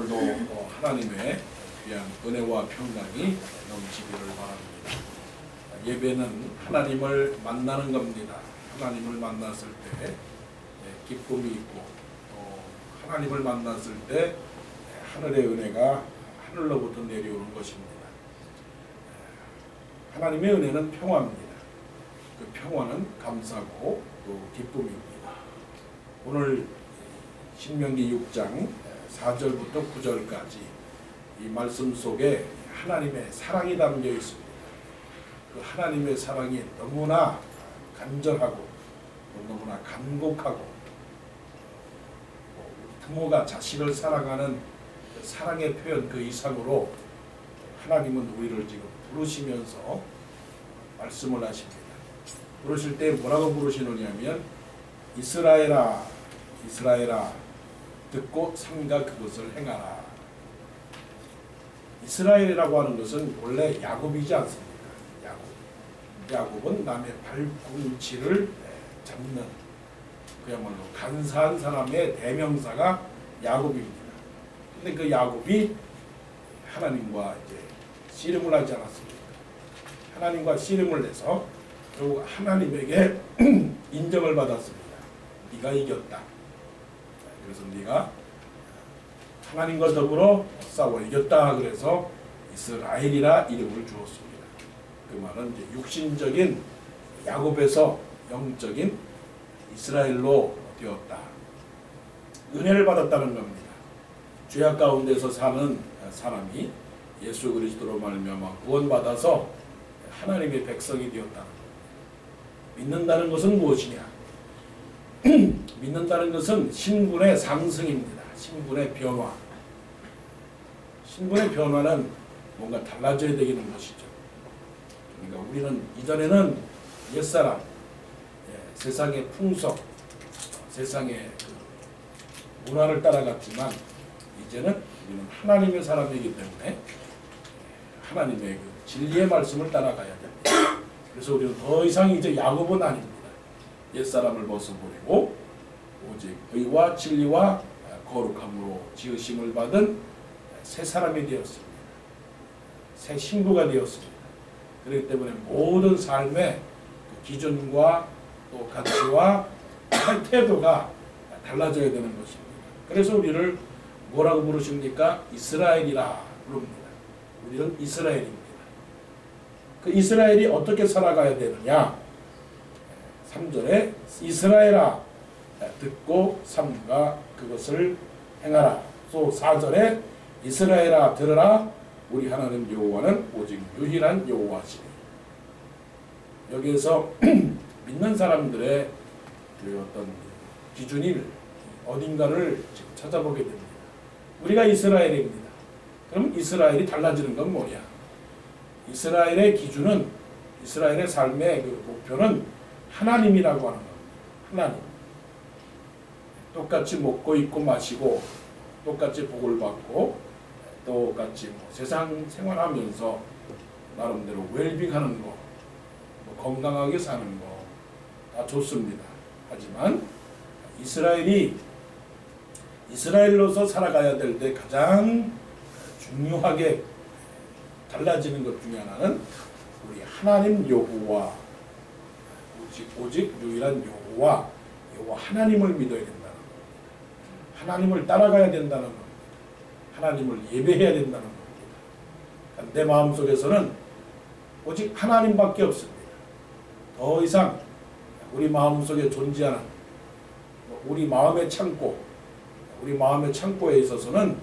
오늘도 하나님의 귀한 은혜와 평강이 넘치기를 바랍니다. 예배는 하나님을 만나는 겁니다. 하나님을 만났을 때 기쁨이 있고 또 하나님을 만났을 때 하늘의 은혜가 하늘로부터 내려오는 것입니다. 하나님의 은혜는 평화입니다. 그 평화는 감사고 또 기쁨입니다. 오늘 신명기 6장 4절부터 9절까지 이 말씀 속에 하나님의 사랑이 담겨 있습니다. 그 하나님의 사랑이 너무나 간절하고 너무나 간곡하고 부모가 자식을 사랑하는 그 사랑의 표현 그 이상으로 하나님은 우리를 지금 부르시면서 말씀을 하십니다. 부르실 때 뭐라고 부르시느냐면 이스라엘아 이스라엘아 듣고 삼가 그것을 행하라. 이스라엘이라고 하는 것은 원래 야곱이지 않습니까? 야곱은 남의 발꿈치를 잡는 그야말로 간사한 사람의 대명사가 야곱입니다. 근데 그 야곱이 하나님과 이제 씨름을 하지 않았습니까? 하나님과 씨름을 해서 결국 하나님에게 인정을 받았습니다. 네가 이겼다. 그래서 네가 하나님과 더불어 싸워 이겼다. 그래서 이스라엘이라 이름을 주었습니다. 그 말은 이제 육신적인 야곱에서 영적인 이스라엘로 되었다. 은혜를 받았다는 겁니다. 죄악 가운데서 사는 사람이 예수 그리스도로 말미암아 구원받아서 하나님의 백성이 되었다는 겁니다. 믿는다는 것은 무엇이냐? 믿는다는 것은 신분의 상승입니다. 신분의 변화. 신분의 변화는 뭔가 달라져야 되는 것이죠. 그러니까 우리는 이전에는 옛사람, 세상의 풍속, 세상의 그 문화를 따라갔지만 이제는 우리는 하나님의 사람이기 때문에 하나님의 그 진리의 말씀을 따라가야 됩니다. 그래서 우리는 더 이상 이제 야곱은 아닙니다. 옛사람을 벗어버리고 오직 의와 진리와 거룩함으로 지으심을 받은 새 사람이 되었습니다. 새 신부가 되었습니다. 그렇기 때문에 모든 삶의 기준과 또 가치와 태도가 달라져야 되는 것입니다. 그래서 우리를 뭐라고 부르십니까? 이스라엘이라 부릅니다. 우리는 이스라엘입니다. 그 이스라엘이 어떻게 살아가야 되느냐? 3절에 이스라엘아 듣고 삼가 그것을 행하라. 또 4절에 이스라엘아 들으라. 우리 하나님 여호와는 오직 유일한 여호와시니. 여기에서 믿는 사람들의 그 어떤 기준이 어딘가를 지금 찾아보게 됩니다. 우리가 이스라엘입니다. 그럼 이스라엘이 달라지는 건 뭐냐? 이스라엘의 기준은 이스라엘의 삶의 그 목표는 하나님이라고 하는 겁니다. 하나님. 똑같이 먹고 입고 마시고 똑같이 복을 받고 똑같이 세상 생활하면서 나름대로 웰빙하는 거, 건강하게 사는 거 다 좋습니다. 하지만 이스라엘로서 살아가야 될 때 가장 중요하게 달라지는 것 중에 하나는 우리 하나님 여호와 오직 유일한 여호와 하나님을 믿어야 된다는 겁니다. 하나님을 따라가야 된다는 겁니다. 하나님을 예배해야 된다는 겁니다. 내 마음속에서는 오직 하나님밖에 없습니다. 더 이상 우리 마음속에 존재하는 우리 마음의 창고, 우리 마음의 창고에 있어서는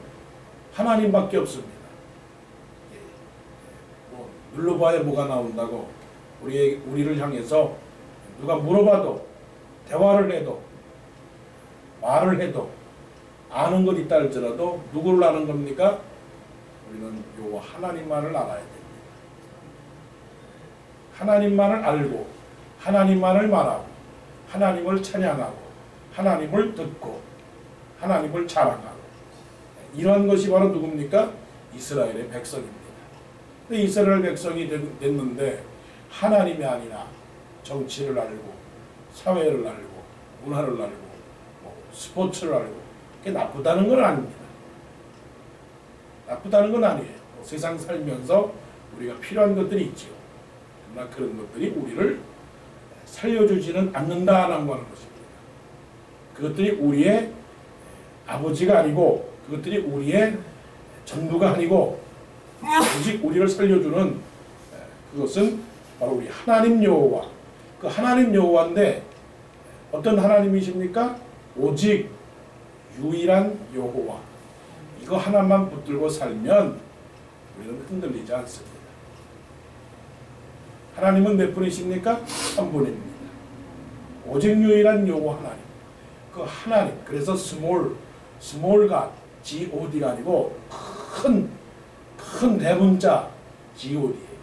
하나님밖에 없습니다. 눌러봐야 뭐가 나온다고 우리를 향해서 누가 물어봐도 대화를 해도 말을 해도 아는 것 있다 할지라도 누구를 아는 겁니까? 우리는 요 하나님만을 알아야 됩니다. 하나님만을 알고 하나님만을 말하고 하나님을 찬양하고 하나님을 듣고 하나님을 자랑하고 이러한 것이 바로 누굽니까? 이스라엘의 백성입니다. 이스라엘 백성이 됐는데 하나님이 아니라 정치를 알고 사회를 알고 문화를 알고 스포츠를 알고 그게 나쁘다는 건 아닙니다. 나쁘다는 건 아니에요. 세상 살면서 우리가 필요한 것들이 있지요. 그러나 그런 것들이 우리를 살려주지는 않는다는 것입니다. 그것들이 우리의 아버지가 아니고 그것들이 우리의 전부가 아니고 오직 우리를 살려주는 그것은 바로 우리 하나님 여호와. 그 하나님 여호와인데 어떤 하나님이십니까? 오직 유일한 여호와. 이거 하나만 붙들고 살면 우리는 흔들리지 않습니다. 하나님은 몇 분이십니까? 한 분입니다. 오직 유일한 여호와 하나님. 그 하나님. 그래서 스몰가 God가 아니고 큰 대문자 God예요.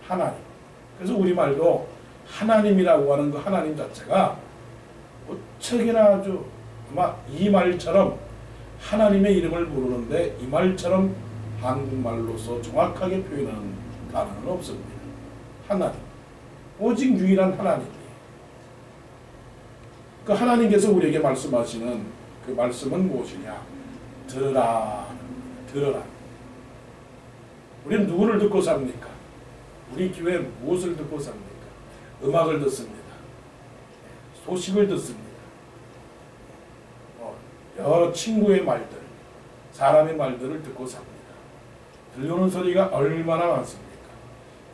하나님. 그래서 우리말도 하나님이라고 하는 그 하나님 자체가 어쩌기나 아주 아마 이 말처럼 하나님의 이름을 부르는데 이 말처럼 한국말로서 정확하게 표현하는 단어는 없습니다. 하나님. 오직 유일한 하나님이에요. 그 하나님께서 우리에게 말씀하시는 그 말씀은 무엇이냐? 들으라. 들으라. 우리는 누구를 듣고 삽니까? 우리 교회 무엇을 듣고 삽니까? 음악을 듣습니다. 소식을 듣습니다. 여러 친구의 말들, 사람의 말들을 듣고 삽니다. 들려오는 소리가 얼마나 많습니까?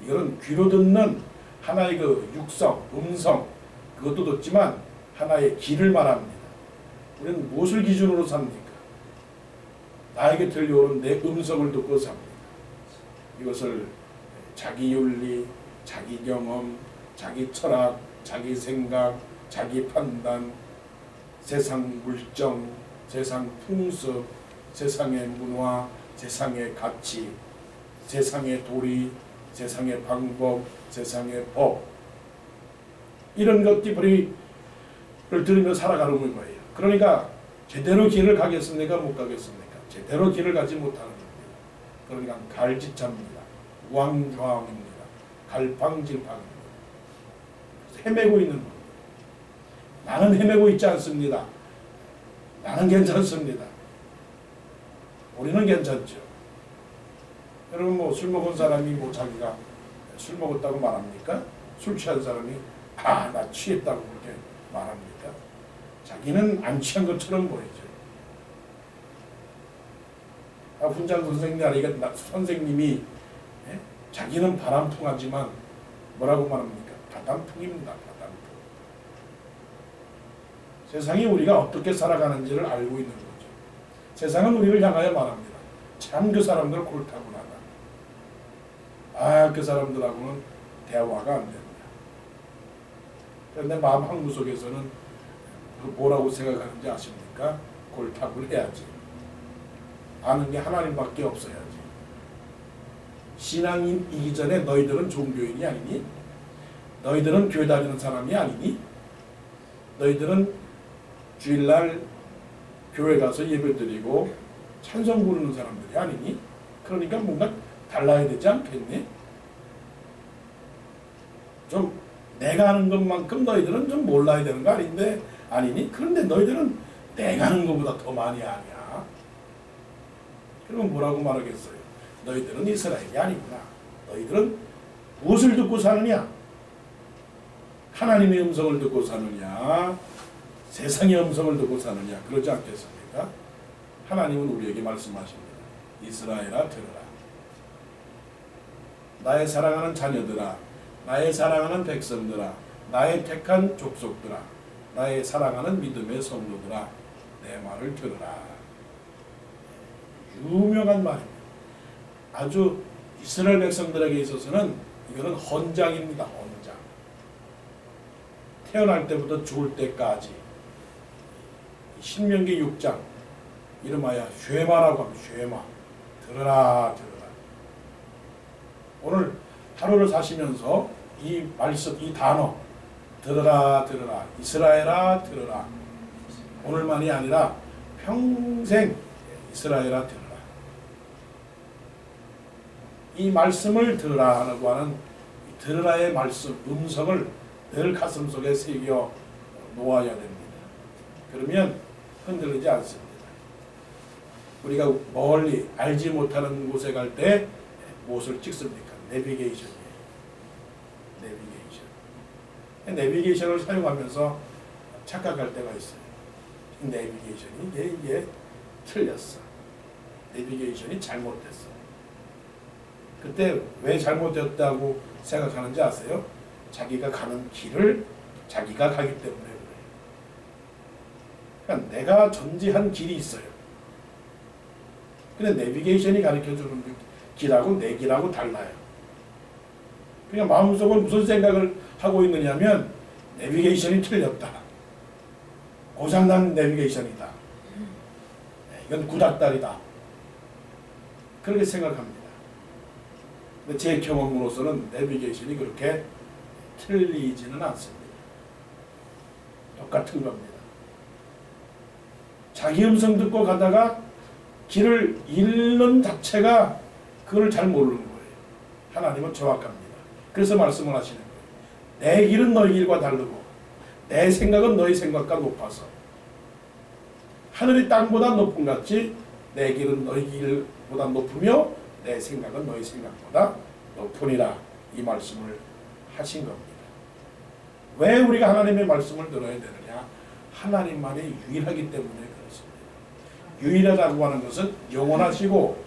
이거는 귀로 듣는 하나의 그 육성, 음성, 그것도 듣지만 하나의 길을 말합니다. 우리는 무엇을 기준으로 삽니까? 나에게 들려오는 내 음성을 듣고 삽니다. 이것을 자기 윤리, 자기 경험, 자기 철학, 자기 생각, 자기 판단, 세상 물정, 세상 풍습, 세상의 문화, 세상의 가치, 세상의 도리, 세상의 방법, 세상의 법, 이런 것들을 들으며 살아가는 거예요. 그러니까 제대로 길을 가겠습니까? 못 가겠습니까? 제대로 길을 가지 못하는 겁니다. 그러니까 갈지차입니다. 우왕좌왕입니다. 갈팡질팡입니다. 헤매고 있는 겁니다. 나는 헤매고 있지 않습니다. 나는 괜찮습니다. 우리는 괜찮죠. 여러분 뭐 술 먹은 사람이 뭐 자기가 술 먹었다고 말합니까? 술 취한 사람이 나 취했다고 그렇게 말합니까? 자기는 안 취한 것처럼 보이죠. 훈장 선생님이 자기는 바람풍하지만 뭐라고 말합니까? 바람풍입니다. 바람풍. 세상이 우리가 어떻게 살아가는지를 알고 있는 거죠. 세상은 우리를 향하여 말합니다. 참 그 사람들 옳다구나. 그 사람들하고는 대화가 안 된다. 그런데 마음 항구 속에서는 뭐라고 생각하는지 아십니까? 골탁을 해야지. 아는 게 하나님밖에 없어야지. 신앙인이기 전에 너희들은 종교인이 아니니? 너희들은 교회 다니는 사람이 아니니? 너희들은 주일날 교회 가서 예배드리고 찬송 부르는 사람들이 아니니? 그러니까 뭔가 달라야 되지 않겠니? 좀 내가 하는 것만큼 너희들은 좀 몰라야 되는 거 아닌데 아니니? 그런데 너희들은 내가 하는 것보다 더 많이 아냐? 그러면 뭐라고 말하겠어요? 너희들은 이스라엘이 아니구나. 너희들은 무엇을 듣고 사느냐? 하나님의 음성을 듣고 사느냐? 세상의 음성을 듣고 사느냐? 그러지 않겠습니까? 하나님은 우리에게 말씀하십니다. 이스라엘아 들으라. 나의 사랑하는 자녀들아, 나의 사랑하는 백성들아, 나의 택한 족속들아, 나의 사랑하는 믿음의 성도들아, 내 말을 들으라. 유명한 말입니다. 아주 이스라엘 백성들에게 있어서는 이거는 헌장입니다. 헌장. 태어날 때부터 죽을 때까지 신명기 6장 이름하여 쉐마라고 합니다. 쉐마. 들으라 들으라. 오늘 하루를 사시면서 이 말씀, 이 단어 들으라 들으라, 이스라엘아 들으라, 오늘만이 아니라 평생 이스라엘아 들으라. 이 말씀을 들으라라고 하는 들으라의 말씀, 음성을 늘 가슴속에 새겨 놓아야 됩니다. 그러면 흔들리지 않습니다. 우리가 멀리 알지 못하는 곳에 갈 때 무엇을 찍습니까? 내비게이션이에요. 내비게이션을 사용하면서 착각할 때가 있어요. 내비게이션이 이게 틀렸어. 내비게이션이 잘못됐어. 그때 왜 잘못됐다고 생각하는지 아세요? 자기가 가는 길을 자기가 가기 때문에 그래요. 그러니까 내가 전지한 길이 있어요. 근데 내비게이션이 가르쳐주는 길하고 내 길하고 달라요. 그러니까 마음속은 무슨 생각을 하고 있느냐면 내비게이션이 틀렸다. 고장난 내비게이션이다. 이건 구닥다리다. 그렇게 생각합니다. 근데 제 경험으로서는 내비게이션이 그렇게 틀리지는 않습니다. 똑같은 겁니다. 자기 음성 듣고 가다가 길을 잃는 자체가 그걸 잘 모르는 거예요. 하나님은 정확합니다. 그래서 말씀을 하시는 거예요. 내 길은 너희 길과 다르고 내 생각은 너희 생각과 높아서 하늘이 땅보다 높은 같이 내 길은 너희 길보다 높으며 내 생각은 너희 생각보다 높으니라. 이 말씀을 하신 겁니다. 왜 우리가 하나님의 말씀을 들어야 되느냐? 하나님만이 유일하기 때문에 그렇습니다. 유일하다고 하는 것은 영원하시고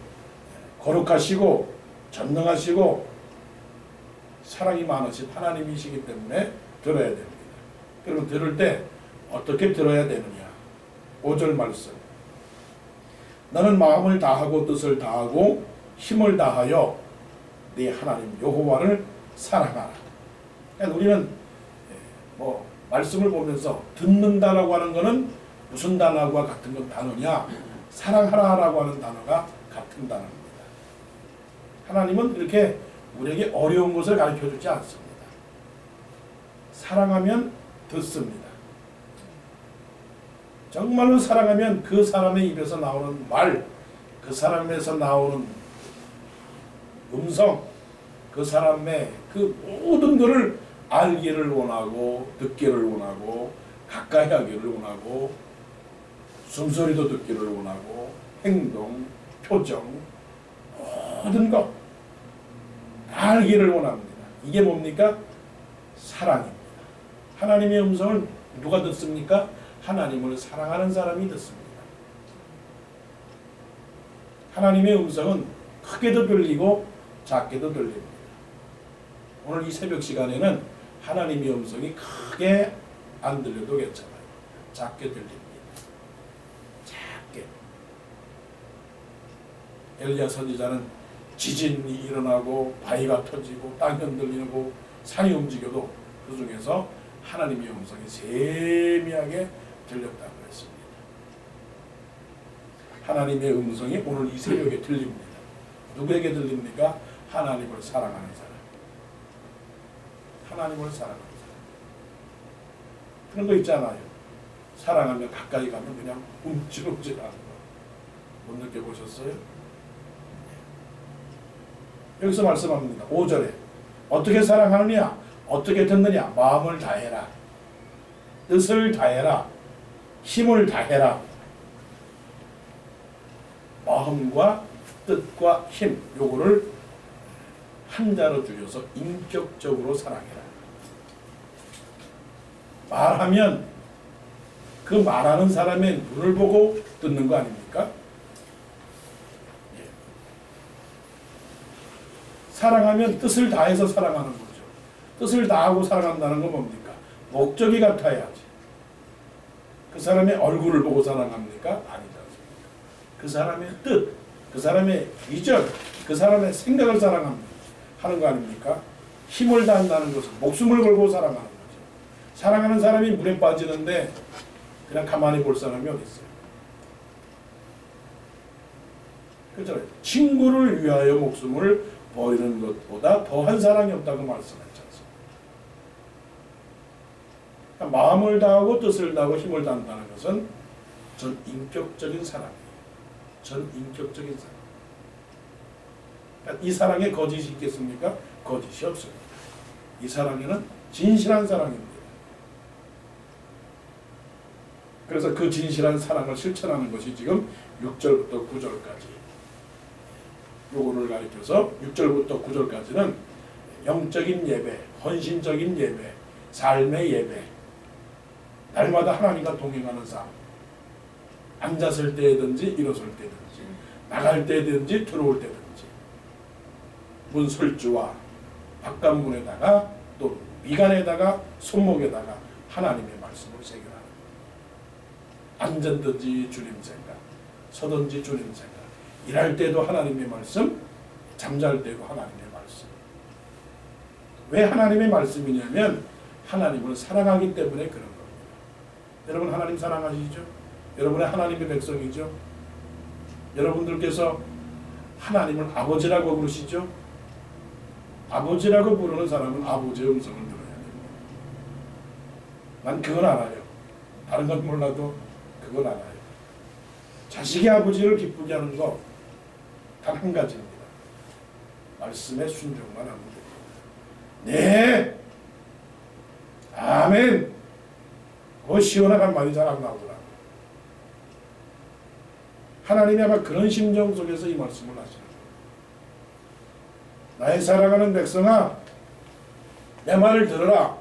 거룩하시고 전능하시고 사랑이 많으신 하나님이시기 때문에 들어야 됩니다. 그러면 들을 때 어떻게 들어야 되느냐? 5절 말씀. 너는 마음을 다하고 뜻을 다하고 힘을 다하여 네 하나님 여호와를 사랑하라. 그러니까 우리는 말씀을 보면서 듣는다라고 하는 것은 무슨 단어와 같은 건 단어냐? 사랑하라라고 하는 단어가 같은 단어입니다. 하나님은 이렇게 우리에게 어려운 것을 가르쳐주지 않습니다. 사랑하면 듣습니다. 정말로 사랑하면 그 사람의 입에서 나오는 말, 그 사람에서 나오는 음성, 그 사람의 그 모든 것을 알기를 원하고 듣기를 원하고 가까이 하기를 원하고 숨소리도 듣기를 원하고 행동, 표정, 모든 것 알기를 원합니다. 이게 뭡니까? 사랑입니다. 하나님의 음성을 누가 듣습니까? 하나님을 사랑하는 사람이 듣습니다. 하나님의 음성은 크게도 들리고 작게도 들립니다. 오늘 이 새벽 시간에는 하나님의 음성이 크게 안 들려도 괜찮아요. 작게 들립니다. 작게. 엘리야 선지자는 지진이 일어나고 바위가 터지고 땅이 흔들리고 산이 움직여도 그 중에서 하나님의 음성이 세미하게 들렸다고 했습니다. 하나님의 음성이 오늘 이 새벽에 들립니다. 누구에게 들립니까? 하나님을 사랑하는 사람. 하나님을 사랑하는 사람. 그런 거 있잖아요. 사랑하면 가까이 가면 그냥 움찔움찔하는 거. 못 느껴보셨어요? 여기서 말씀합니다. 5절에 어떻게 사랑하느냐? 어떻게 듣느냐? 마음을 다해라. 뜻을 다해라. 힘을 다해라. 마음과 뜻과 힘, 요거를 한자로 줄여서 인격적으로 사랑해라. 말하면 그 말하는 사람의 눈을 보고 듣는 거 아닙니까? 예. 사랑하면 뜻을 다해서 사랑하는 거죠. 뜻을 다하고 사랑한다는 건 뭡니까? 목적이 같아야지. 그 사람의 얼굴을 보고 사랑합니까? 아니다. 그 사람의 뜻, 그 사람의 비전, 그 사람의 생각을 사랑합니다. 하는 거 아닙니까? 힘을 다한다는 것은 목숨을 걸고 사랑하는 거죠. 사랑하는 사람이 물에 빠지는데 그냥 가만히 볼 사람이 어디 있어요? 그렇잖아요. 친구를 위하여 목숨을 버리는 것보다 더한 사랑이 없다고 말씀했지 않습니까? 그러니까 마음을 다하고 뜻을 다하고 힘을 다한다는 것은 전 인격적인 사랑이에요. 전 인격적인 사랑. 그러니까 이 사랑에 거짓이 있겠습니까? 거짓이 없습니다. 이 사랑에는 진실한 사랑입니다. 그래서 그 진실한 사랑을 실천하는 것이 지금 6절부터 9절까지 요거를 가리켜서 6절부터 9절까지는 영적인 예배, 헌신적인 예배, 삶의 예배, 날마다 하나님과 동행하는 삶, 앉았을 때든지 일어설 때든지 나갈 때든지 들어올 때든지 문 설주와 바깥문에다가 또 미간에다가 손목에다가 하나님의 말씀을 새겨라. 앉았든지 주님 생각, 서든지 주님 생각, 일할 때도 하나님의 말씀, 잠잘 때도 하나님의 말씀. 왜 하나님의 말씀이냐면 하나님을 사랑하기 때문에 그런 겁니다. 여러분 하나님 사랑하시죠? 여러분의 하나님의 백성이죠? 여러분들께서 하나님을 아버지라고 부르시죠? 아버지라고 부르는 사람은 아버지의 음성을 들어야 됩니다. 난 그건 알아요. 다른 건 몰라도 그건 알아요. 자식이 아버지를 기쁘게 하는 거 단 한 가지입니다. 말씀에 순종만 하면 됩니다. 네! 아멘! 그 시원한 말이 잘 안 나오더라고요. 하나님이 아마 그런 심정 속에서 이 말씀을 하시는 거예요. 나의 사랑하는 백성아, 내 말을 들어라.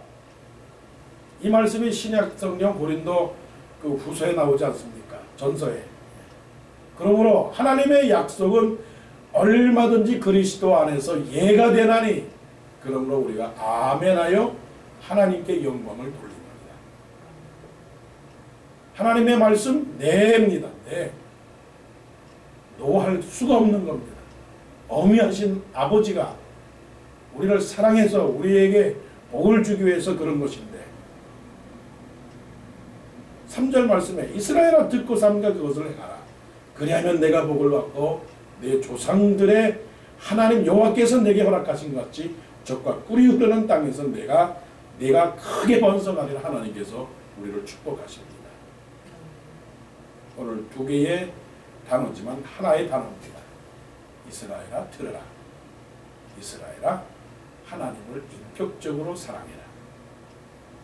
이 말씀이 신약 성경 고린도 그 후서에 나오지 않습니까? 전서에. 그러므로 하나님의 약속은 얼마든지 그리스도 안에서 예가 되나니, 그러므로 우리가 아멘하여 하나님께 영광을 돌립니다. 하나님의 말씀 네입니다. 네. 노할 수가 없는 겁니다. 어미하신 아버지가 우리를 사랑해서 우리에게 복을 주기 위해서 그런 것인데 3절 말씀에 이스라엘아 듣고 삼가 그것을 행하라. 그리하면 내가 복을 받고 내 조상들의 하나님 여호와께서 내게 허락하신 것 같이 적과 꿀이 흐르는 땅에서 내가 크게 번성하리라. 하나님께서 우리를 축복하십니다. 오늘 두 개의 단어지만 하나의 단어입니다. 이스라엘아 들으라. 이스라엘아 하나님을 인격적으로 사랑해라.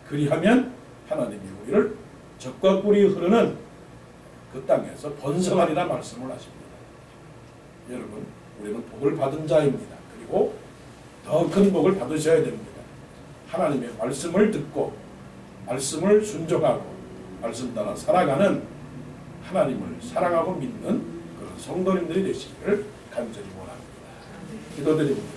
그리하면 하나님이 우리를 젖과 꿀이 흐르는 그 땅에서 번성하리라 말씀을 하십니다. 여러분 우리는 복을 받은 자입니다. 그리고 더 큰 복을 받으셔야 됩니다. 하나님의 말씀을 듣고 말씀을 순종하고 말씀 따라 살아가는 하나님을 사랑하고 믿는 그런 성도님들이 되시기를 간절히 원합니다. 기도드립니다.